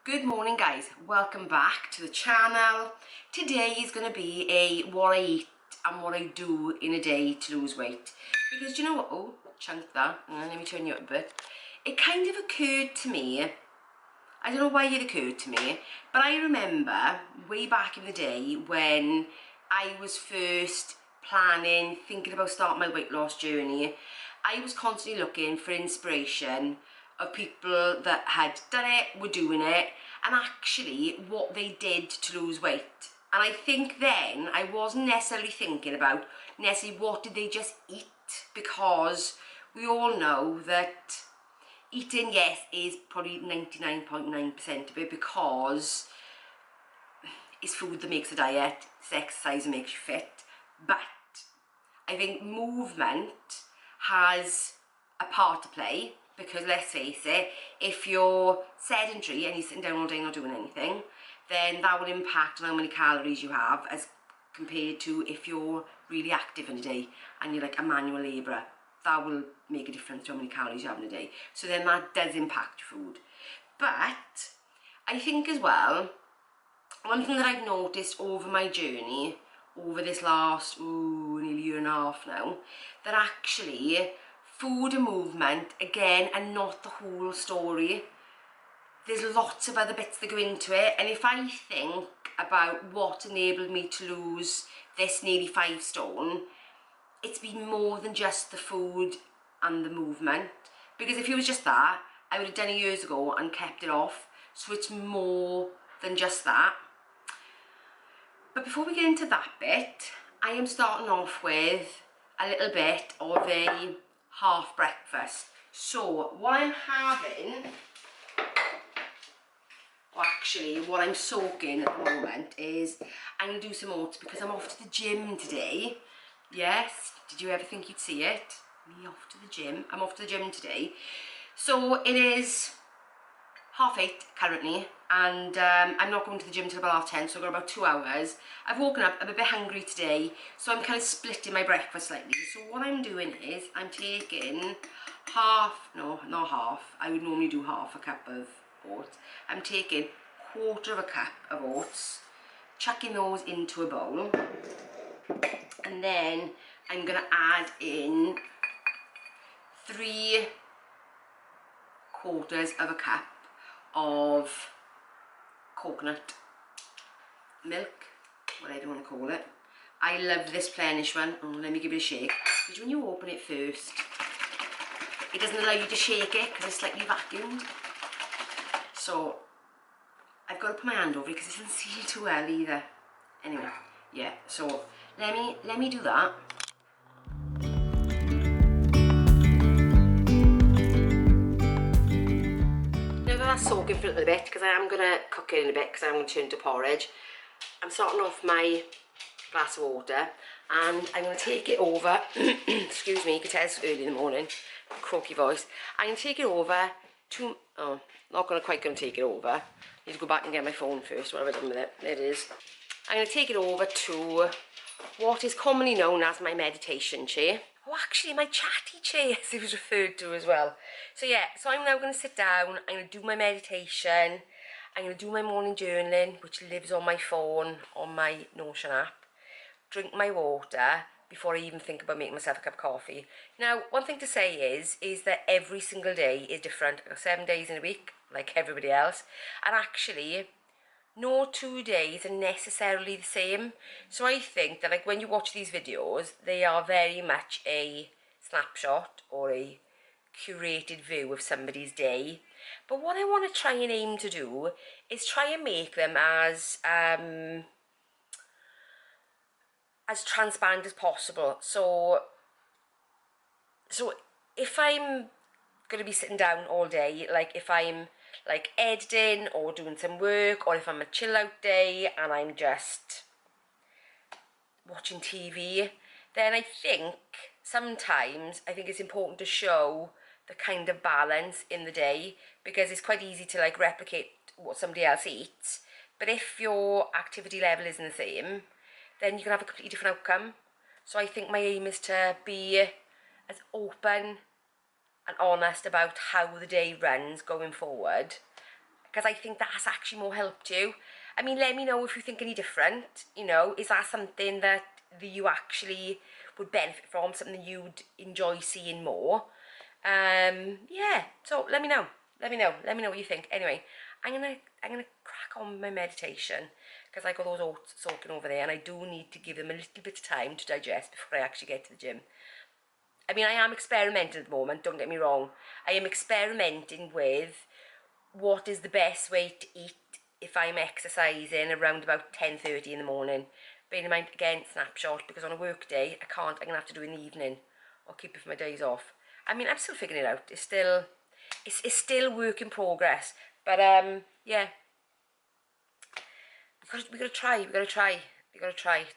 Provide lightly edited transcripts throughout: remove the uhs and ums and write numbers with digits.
Good morning guys, welcome back to the channel. Today is going to be a what I eat and what I do in a day to lose weight. Because you know what, oh, chunk that, let me turn you up a bit. It kind of occurred to me, I don't know why it occurred to me, but I remember way back in the day when I was first planning, thinking about starting my weight loss journey, I was constantly looking for inspiration of people that had done it, were doing it, and actually what they did to lose weight. And I think then I wasn't necessarily thinking about necessarily what did they just eat, because we all know that eating, yes, is probably 99.9% of it, because it's food that makes a diet, it's exercise that makes you fit. But I think movement has a part to play, because let's face it, if you're sedentary and you're sitting down all day not doing anything, then that will impact on how many calories you have as compared to if you're really active in a day and you're like a manual labourer. That will make a difference to how many calories you have in a day. So then that does impact your food. But I think as well, one thing that I've noticed over my journey, over this last, nearly year and a half now, that actually food and movement, again, are not the whole story. There's lots of other bits that go into it, and if I think about what enabled me to lose this nearly 5 stone, it's been more than just the food and the movement. Because if it was just that, I would have done it years ago and kept it off. So it's more than just that. But before we get into that bit, I am starting off with a little bit of a half breakfast. So what I'm having, or actually what I'm soaking at the moment, is I'm going to do some oats because I'm off to the gym today. Yes, did you ever think you'd see it? Me off to the gym. I'm off to the gym today. So it is 8:30 currently, and I'm not going to the gym till about 10:30, so I've got about 2 hours. I've woken up, I'm a bit hungry today, so I'm kind of splitting my breakfast slightly. So what I'm doing is I'm taking half, no, not half, I would normally do half a cup of oats. I'm taking 1/4 cup of oats, chucking those into a bowl, and then I'm going to add in 3/4 cup of coconut milk, whatever you want to call it. I love this Plenish one. Oh, let me give it a shake. Because when you open it first, it doesn't allow you to shake it because it's slightly vacuumed. So I've got to put my hand over it because it doesn't seal too well either. Anyway, yeah. So let me do that. Now that that's soaking for a little bit, because I am going to cook it in a bit because I'm going to turn to porridge. I'm starting off my glass of water and I'm going to take it over. Excuse me, you can tell it's early in the morning, croaky voice. I'm going to take it over to, not quite going to take it over. Need to go back and get my phone first. What have I done with it? There it is. I'm going to take it over to what is commonly known as my meditation chair. Oh, actually my chatty chair, as it was referred to as well. So yeah, so I'm now going to sit down, I'm going to do my meditation, I'm going to do my morning journaling, which lives on my phone, on my Notion app, drink my water before I even think about making myself a cup of coffee. Now, one thing to say is that every single day is different. I've got 7 days in a week, like everybody else, and actually, no 2 days are necessarily the same. So I think that like when you watch these videos, they are very much a snapshot or a curated view of somebody's day. But what I want to try and aim to do is try and make them as transparent as possible. So if I'm going to be sitting down all day, like if I'm like editing or doing some work, or if I'm a chill out day and I'm just watching TV, then I think sometimes it's important to show the kind of balance in the day, because it's quite easy to like replicate what somebody else eats, but if your activity level isn't the same, then you can have a completely different outcome. So I think my aim is to be as open and honest about how the day runs going forward, because I think that's actually more helped you. I mean, let me know if you think any different, you know, is that something that you actually would benefit from, something you'd enjoy seeing more? Yeah, so let me know what you think. Anyway, I'm gonna crack on with my meditation, because I got those oats soaking over there, and I do need to give them a little bit of time to digest before I actually get to the gym. I mean, I am experimenting at the moment, don't get me wrong. I am experimenting with what is the best way to eat if I'm exercising around about 10:30 in the morning. Bearing in mind, again, snapshot, because on a work day, I can't, I'm going to have to do it in the evening, or keep it for my days off. I mean, I'm still figuring it out. It's still work in progress. But, yeah. We gotta try.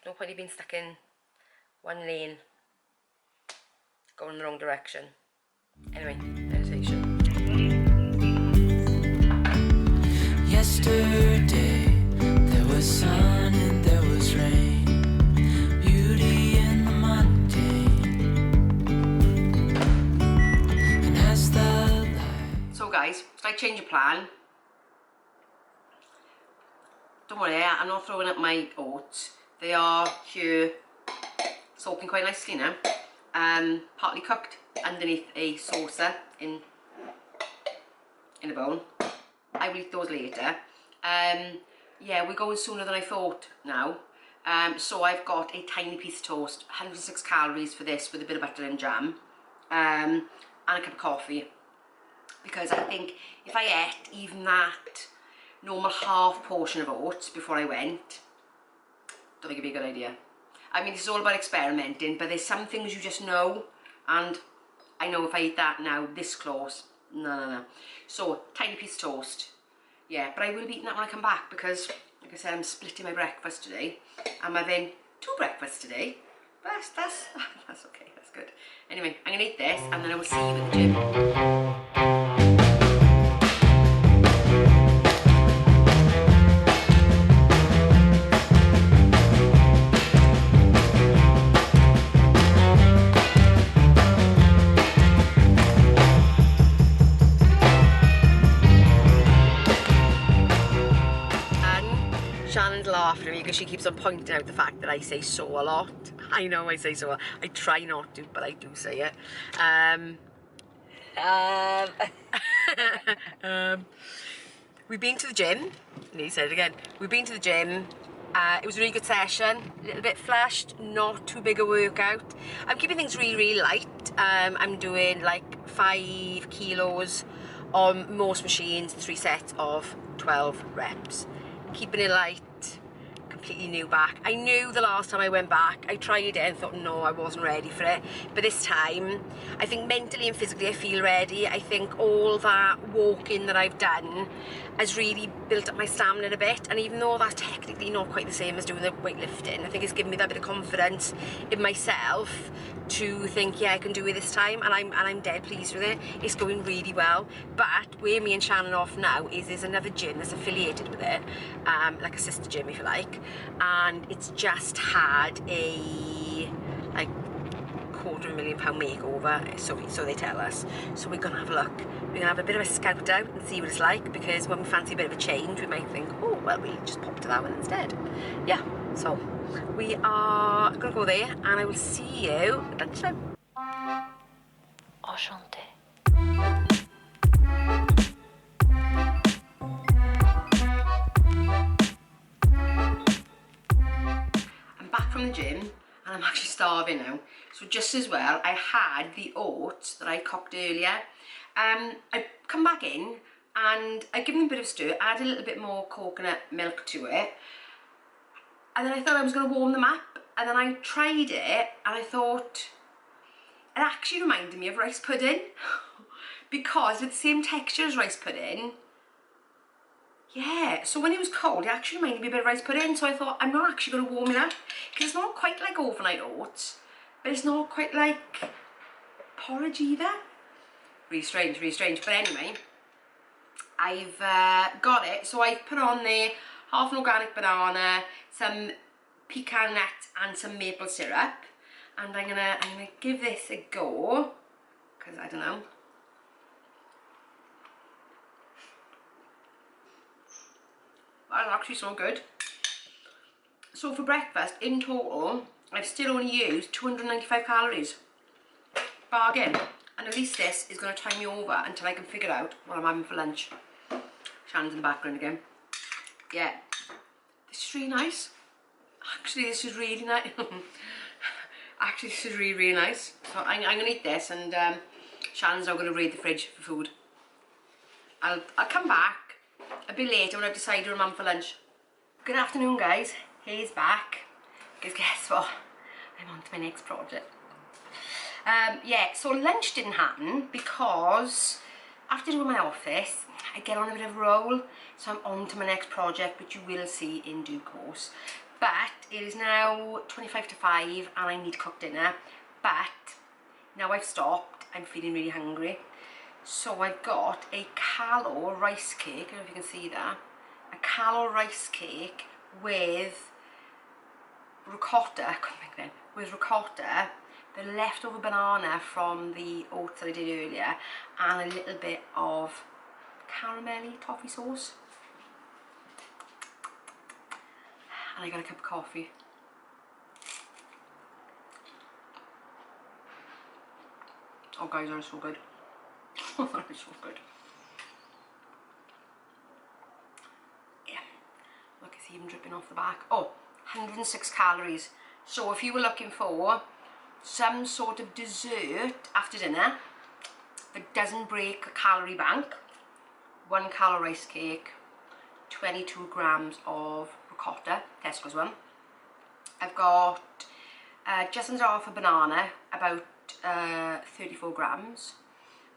No point in being stuck in one lane, going in the wrong direction. Anyway, meditation. Yesterday there was sun and there was rain, beauty in the mundane, and as the light... So guys, slight change of plan. Don't worry, I'm not throwing up my oats. They are here soaking quite nicely now. Partly cooked underneath a saucer in a bowl. I will eat those later. Yeah, we're going sooner than I thought now. So I've got a tiny piece of toast, 106 calories for this, with a bit of butter and jam, and a cup of coffee. Because I think if I ate even that normal half portion of oats before I went, don't think it'd be a good idea. I mean, it's all about experimenting, but there's some things you just know, and I know if I eat that now this close, no. So, tiny piece of toast. Yeah, but I will be eating that when I come back, because, like I said, I'm splitting my breakfast today. I'm having 2 breakfasts today. But that's okay, that's good. Anyway, I'm going to eat this, and then I will see you in the gym. Shannon's laughing at me because she keeps on pointing out the fact that I say so a lot. I know I say so a lot. I try not to, but I do say it. We've been to the gym. He said it again. We've been to the gym. It was a really good session. A little bit flashed, not too big a workout. I'm keeping things really light. I'm doing like 5 kilos on most machines, 3 sets of 12 reps. Keeping it light, completely new back. I knew the last time I went back, I tried it and thought, no, I wasn't ready for it. But this time, I think mentally and physically I feel ready. I think all that walking that I've done has really built up my stamina a bit. And even though that's technically not quite the same as doing the weightlifting, I think it's given me that bit of confidence in myself to think, yeah, I can do it this time, and I'm dead pleased with it. It's going really well. But where me and Shannon are off now is there's another gym that's affiliated with it, like a sister gym if you like, and it's just had a like £250,000 makeover, so they tell us. So we're gonna have a look. We're gonna have a bit of a scout out and see what it's like, because when we fancy a bit of a change, we might think, oh well, we'll just pop to that one instead. Yeah, so we are gonna go there, and I will see you at lunchtime. Enchanté. I'm back from the gym, and I'm actually starving now. So just as well, I had the oats that I cooked earlier. I come back in, and I give them a bit of a stir, add a little bit more coconut milk to it, and then I thought I was going to warm them up, and then I tried it, and I thought it actually reminded me of rice pudding because it's the same texture as rice pudding. Yeah, so when it was cold, it actually reminded me a bit of rice pudding, so I thought I'm not actually going to warm it up, because it's not quite like overnight oats, but it's not quite like porridge either. Really strange, but anyway, I've got it. So I've put on there half an organic banana, some pecan nuts and some maple syrup, and I'm gonna give this a go, because I don't know. That's actually so good. So for breakfast, in total, I've still only used 295 calories. Bargain. And at least this is going to time me over until I can figure out what I'm having for lunch. Shannon's in the background again. Yeah. This is really nice. Actually, this is really nice. Actually, this is really, really nice. So I'm going to eat this, and Shannon's now going to raid the fridge for food. I'll come back a bit later when I've decided what I'm having for lunch. Good afternoon, guys. Hayes back. Because guess what? I'm on to my next project. Yeah, so lunch didn't happen because after doing my office, I get on a bit of a roll. So I'm on to my next project, which you will see in due course. But it is now 25 to 5 and I need to cook dinner. But now I've stopped, I'm feeling really hungry. So I've got a calor rice cake, I don't know if you can see that. A calor rice cake with ricotta, I couldn't think then, with ricotta, the leftover banana from the oats that I did earlier, and a little bit of caramelly toffee sauce. And I got a cup of coffee. Oh guys, they're so good. They're so good. Yeah, look, it's even dripping off the back. Oh, 106 calories. So if you were looking for some sort of dessert after dinner that doesn't break a calorie bank, 1 calor rice cake, 22 grams of ricotta, Tesco's one. I've got just under half a banana, about 34 grams,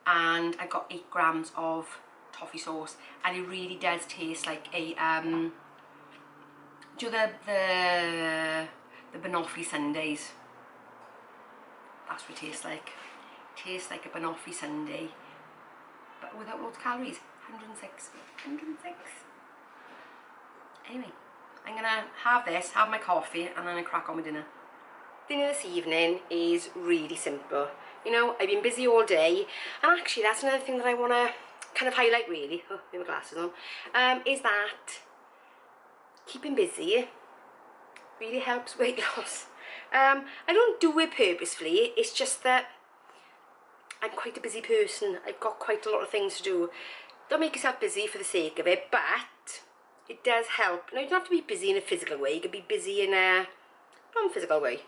and I've got 8 grams of toffee sauce, and it really does taste like a do you know the banoffee sundaes? That's what it tastes like. It tastes like a banoffee sundae, but without loads of calories. 106. Anyway, I'm gonna have this, have my coffee, and then I crack on with dinner. Dinner this evening is really simple. You know, I've been busy all day, and actually that's another thing that I want to kind of highlight really, oh, with my glasses on, is that keeping busy really helps weight loss. I don't do it purposefully, it's just that I'm quite a busy person. I've got quite a lot of things to do. Don't make yourself busy for the sake of it, but it does help. Now, you don't have to be busy in a physical way, you can be busy in a non-physical way.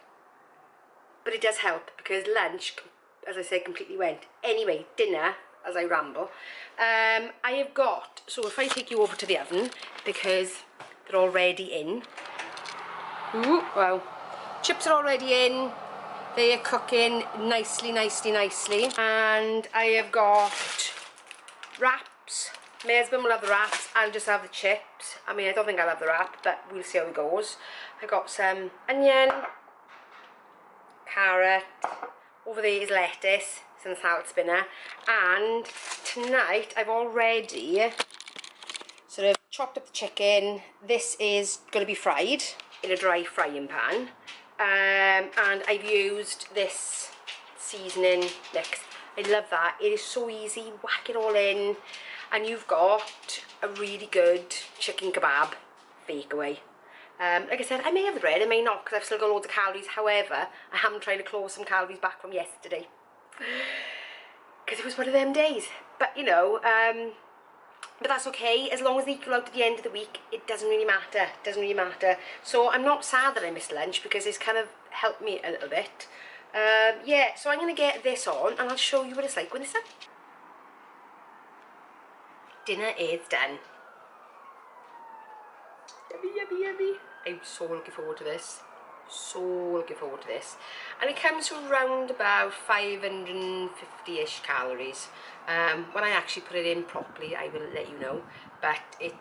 But it does help because lunch, as I said, completely went. Anyway, dinner, as I ramble, I have got, so if I take you over to the oven, because they're already in. Ooh, well, chips are already in. They are cooking nicely. And I have got wraps. My husband will have the wraps, I'll just have the chips. I mean, I don't think I'll have the wrap, but we'll see how it goes. I got some onion, carrot, over there is lettuce, some salad spinner, and tonight I've already sort of chopped up the chicken. This is going to be fried in a dry frying pan, and I've used this seasoning mix. I love that. It is so easy, whack it all in, and you've got a really good chicken kebab bake away. Like I said, I may have the bread, I may not, because I've still got loads of calories. However, I am trying to claw some calories back from yesterday, because it was one of them days. But you know, but that's okay, as long as they equal out at the end of the week, it doesn't really matter. So I'm not sad that I missed lunch, because it's kind of helped me a little bit. Yeah, so I'm going to get this on, and I'll show you what it's like when it's done. Dinner is done. Yummy. I'm so looking forward to this. And it comes to around about 550-ish calories. When I actually put it in properly, I will let you know. But it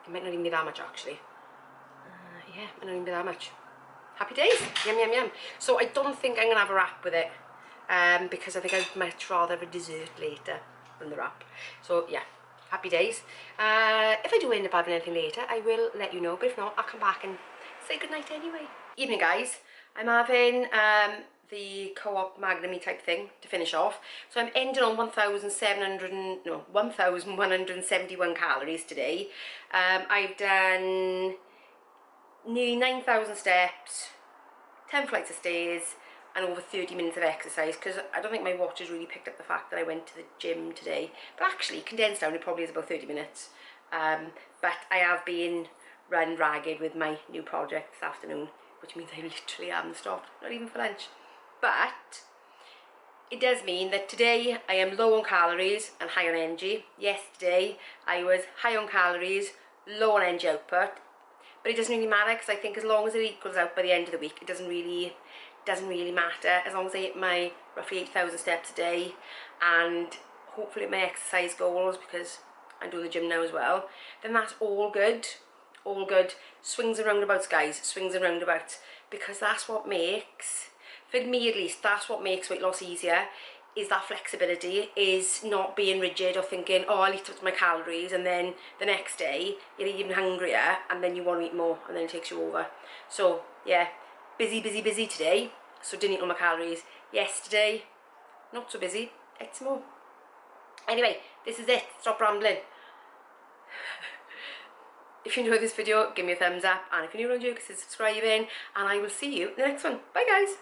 might not even be that much actually. Yeah, it might not even be that much. Happy days. Yum. So I don't think I'm going to have a wrap with it. Because I think I'd much rather have a dessert later than the wrap. So yeah. Happy days. If I do end up having anything later, I will let you know, but if not, I'll come back and say goodnight anyway. Evening guys, I'm having the co-op Magnum type thing to finish off. So I'm ending on 1,171 calories today. I've done nearly 9,000 steps, 10 flights of stairs, and over 30 minutes of exercise, because I don't think my watch has really picked up the fact that I went to the gym today. But actually, condensed down, it probably is about 30 minutes. But I have been run ragged with my new project this afternoon, which means I literally haven't stopped, not even for lunch. But it does mean that today I am low on calories and high on energy. Yesterday I was high on calories, low on energy output. But it doesn't really matter, because I think as long as it equals out by the end of the week, it doesn't really matter. As long as I hit my roughly 8,000 steps a day, and hopefully my exercise goals, because I'm doing the gym now as well, then that's all good. All good. Swings and roundabouts, guys. Swings and roundabouts. Because that's what makes, for me at least, that's what makes weight loss easier, is that flexibility, is not being rigid or thinking, oh, I'll eat up to my calories, and then the next day you're even hungrier and then you want to eat more and then it takes you over. So yeah, busy today, so didn't eat all my calories. Yesterday, not so busy, ate some more. Anyway, this is it, stop rambling. If you enjoyed this video, give me a thumbs up, and if you're new around here, consider subscribing, and I will see you in the next one. Bye guys!